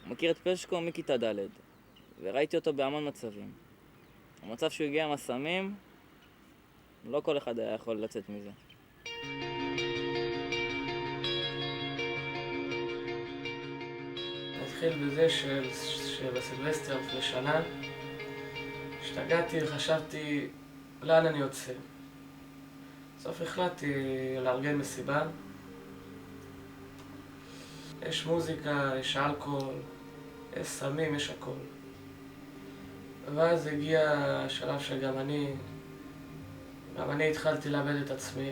מכיר את פשקו מכיתה ד' וראיתי אותו בהמון מצבים. המצב שהוא הגיע עם הסמים, לא כל אחד היה יכול לצאת מזה. נתחיל בזה שבסילבסטר לפני שנה השתגעתי וחשבתי לאן אני יוצא. בסוף החלטתי לארגן מסיבה. יש מוזיקה, יש אלכוהול, יש סמים, יש הכל. ואז הגיע השלב שגם אני התחלתי לאבד את עצמי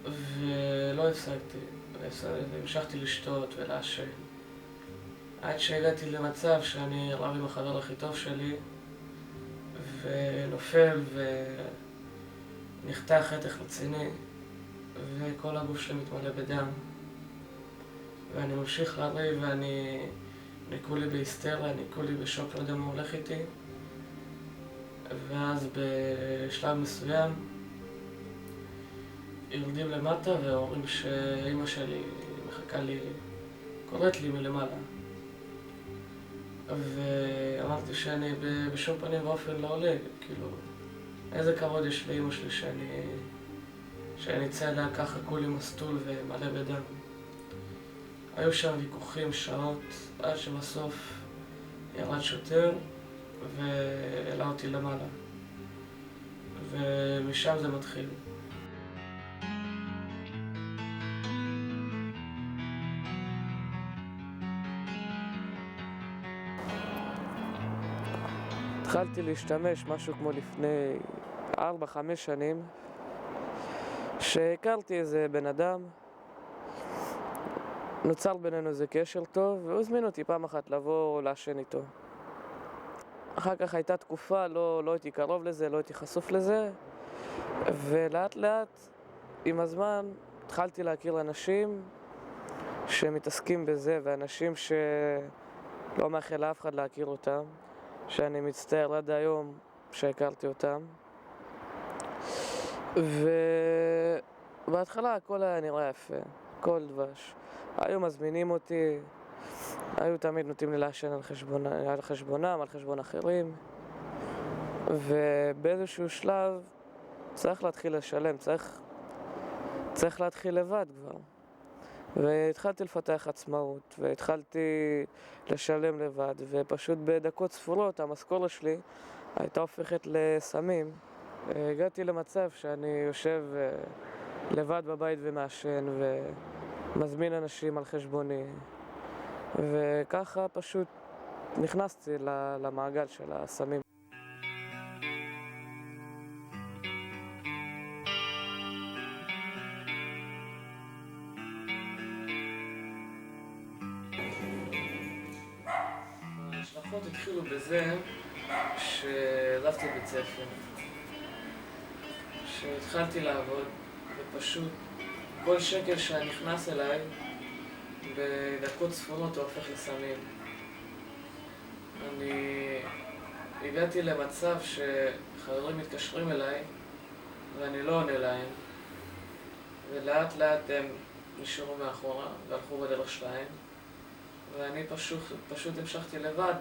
ולא הפסקתי, המשכתי לשתות ולעשן עד שהגעתי למצב שאני רב עם החבר הכי טוב שלי ונופל ונחתך חתך רציני וכל הגוף שלי מתמלא בדם ואני ממשיך לריב ואני ניקו לי בהיסטריה, ניקו לי בשוק, לא יודע מה הולך איתי ואז בשלב מסוים יורדים למטה ואומרים שאמא שלי מחכה לי, קוראת לי מלמעלה ואמרתי שאני בשום פנים ואופן לא עולה, כאילו איזה כבוד יש לאמא שלי שאני אצא אליה ככה כולי מסטול ומלא בדם. היו שם ויכוחים שעות עד שבסוף ירד שוטר והעלה אותי למעלה ומשם זה מתחיל. התחלתי להשתמש משהו כמו לפני 4-5 שנים שהכרתי איזה בן אדם, נוצר בינינו איזה קשר טוב והוא הזמין אותי פעם אחת לבוא לעשן איתו. אחר כך הייתה תקופה, לא הייתי קרוב לזה, לא הייתי חשוף לזה ולאט לאט עם הזמן התחלתי להכיר אנשים שמתעסקים בזה ואנשים שלא מאחל לאף אחד להכיר אותם, שאני מצטער עד היום שהכרתי אותם ובהתחלה הכל היה נראה יפה, כל דבש. היו מזמינים אותי, היו תמיד נותנים לי לעשן על חשבונם, על חשבון אחרים ובאיזשהו שלב צריך להתחיל לשלם, צריך להתחיל לבד כבר והתחלתי לפתח עצמאות והתחלתי לשלם לבד ופשוט בדקות ספורות המשכורת שלי הייתה הופכת לסמים. הגעתי למצב שאני יושב לבד בבית ומעשן ומזמין אנשים על חשבוני וככה פשוט נכנסתי למעגל של הסמים. ההשלכות התחילו בזה שעזבתי בית ספר, שהתחלתי לעבוד ופשוט כל שקל שנכנס אליי בדקות ספורות הוא הופך לסמים. אני הגעתי למצב שחברים מתקשרים אליי ואני לא עונה להם ולאט לאט הם נשארו מאחורה והלכו בדרך שלהם ואני פשוט המשכתי לבד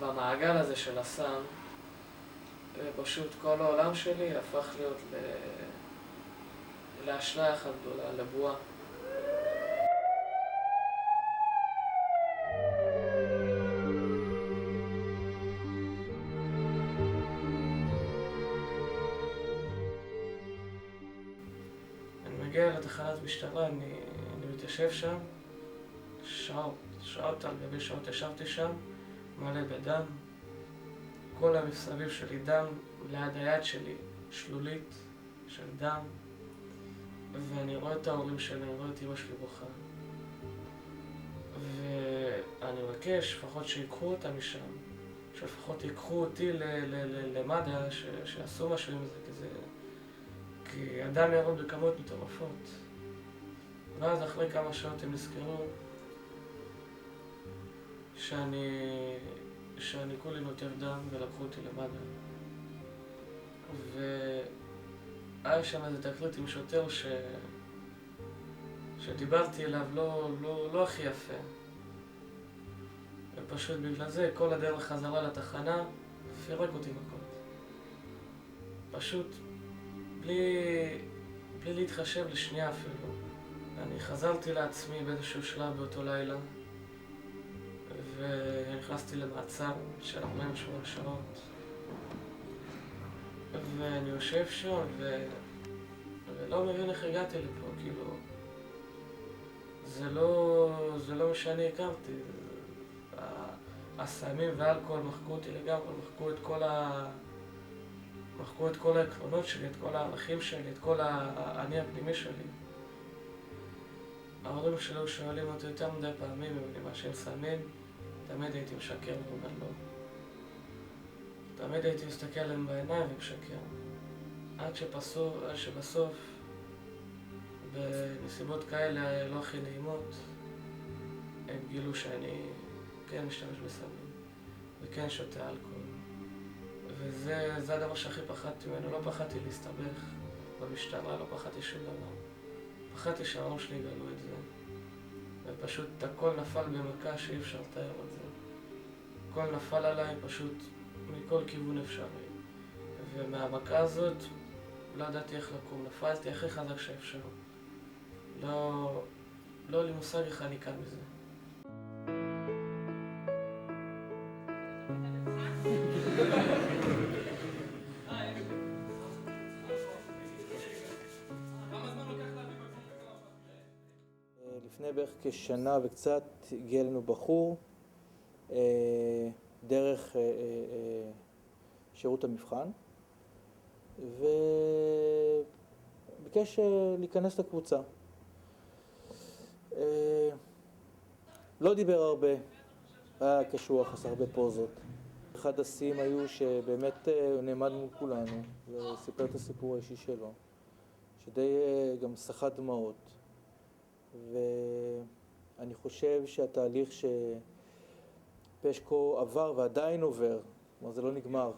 במעגל הזה של הסם ופשוט כל העולם שלי הפך להיות לאשליה אחת גדולה, לבועה. אני מגיע לתחנת משטרה, אני מתיישב שם שעות על גבי שעות ישבתי שם, מלא בדם, כל המסביב שלי דם, ליד היד שלי שלולית של דם ואני רואה את ההורים שלי, אני רואה את אמא שלי בוכה ואני מבקש לפחות שיקחו אותה משם, שלפחות ייקחו אותי למד"א, שיעשו משהו עם זה כי הדם ירד בכמות מטורפות ואז אחרי כמה שעות הם נזכרו שאני כולי נוטף דם ולקחו אותי למד"א והיה שם איזה תקרית עם שוטר שדיברתי אליו לא הכי יפה. ופשוט בגלל זה כל הדרך חזרה לתחנה, פירק אותי מכות. פשוט בלי להתחשב לשנייה אפילו. אני חזרתי לעצמי באיזשהו שלב באותו לילה, ונכנסתי למעצר של 48 שעות. ואני יושב שם ולא מבין איך הגעתי לפה, כאילו... זה לא מה שאני הכרתי. הסמים והאלכוהול מחקו אותי לגמרי, מחקו את כל העקרונות שלי, את כל הערכים שלי, את כל האני הפנימי שלי. ההורים שלו שואלים אותי יותר מדי פעמים אם אני מעשן סמים, תמיד הייתי משקר ואומר לא. תמיד הייתי מסתכל להם בעיניים ומשקר. עד שבסוף, בנסיבות כאלה לא הכי נעימות, הם גילו שאני כן משתמש בסמים וכן שותה אלכוהול. וזה הדבר שהכי פחדתי ממנו. לא פחדתי להסתבך במשטרה, לא פחדתי שום דבר. פחדתי שההורים שלי יגלו את זה. ופשוט הכל נפל במכה שאי אפשר לתאר את זה. הכל נפל עליי פשוט מכל כיוון אפשרי. ומהמכה הזאת לא ידעתי איך לקום. נפלתי הכי חזק שאפשר. לא לי מושג איך אני כאן מזה. לפני בערך כשנה וקצת הגיע לנו בחור דרך שירות המבחן וביקש להיכנס לקבוצה. לא דיבר הרבה, היה קשוח, עשה הרבה פוזות. אחד השיאים היו שבאמת הוא נעמד מול כולנו וסיפר את הסיפור האישי שלו, שדי גם סחט דמעות. ואני חושב שהתהליך שפשקו עבר ועדיין עובר, כלומר זה לא נגמר,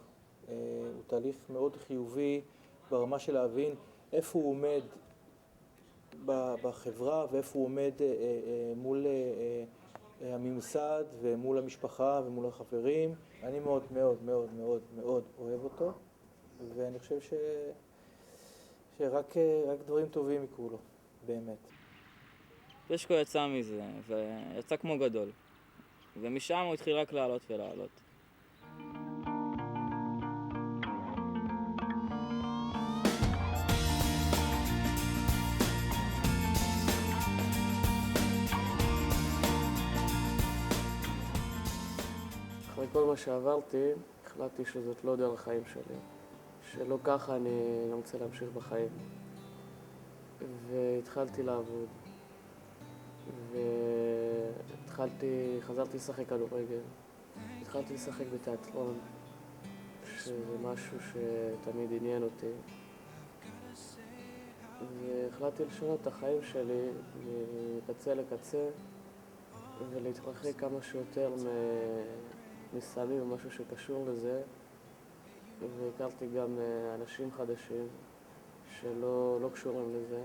הוא תהליך מאוד חיובי ברמה של להבין איפה הוא עומד בחברה ואיפה הוא עומד מול הממסד ומול המשפחה ומול החברים. אני מאוד מאוד מאוד מאוד מאוד אוהב אותו, ואני חושב שרק דברים טובים יקרו לו, באמת. פשקו יצא מזה, ויצא כמו גדול. ומשם הוא התחיל רק לעלות ולעלות. אחרי כל מה שעברתי, החלטתי שזאת לא דרך החיים שלי. שלא ככה אני רוצה להמשיך בחיים. והתחלתי לעבוד. חזרתי לשחק כדורגל, התחלתי לשחק בתיאטרון, שזה משהו שתמיד עניין אותי. והחלטתי לשנות את החיים שלי מקצה לקצה ולהתרחק כמה שיותר מסמים ומשהו שקשור לזה. והכרתי גם אנשים חדשים שלא קשורים לזה.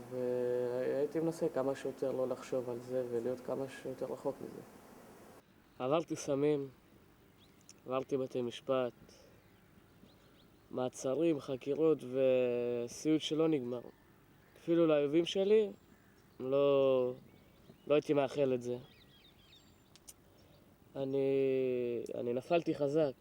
והייתי מנסה כמה שיותר לא לחשוב על זה ולהיות כמה שיותר רחוק מזה. עברתי סמים, עברתי בתי משפט, מעצרים, חקירות וסיוט שלא נגמר. אפילו לאויבים שלי לא הייתי מאחל את זה. אני נפלתי חזק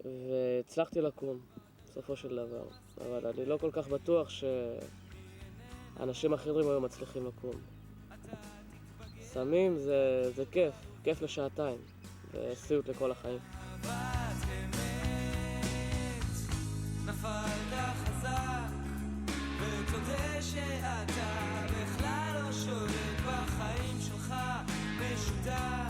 והצלחתי לקום בסופו של דבר. אבל אני לא כל כך בטוח שאנשים אחרים היו מצליחים לקום. סמים זה כיף לשעתיים, וסיוט לכל החיים. נפלת חזק, ותודה שאתה בכלל לא שולט בחיים שלך משותף.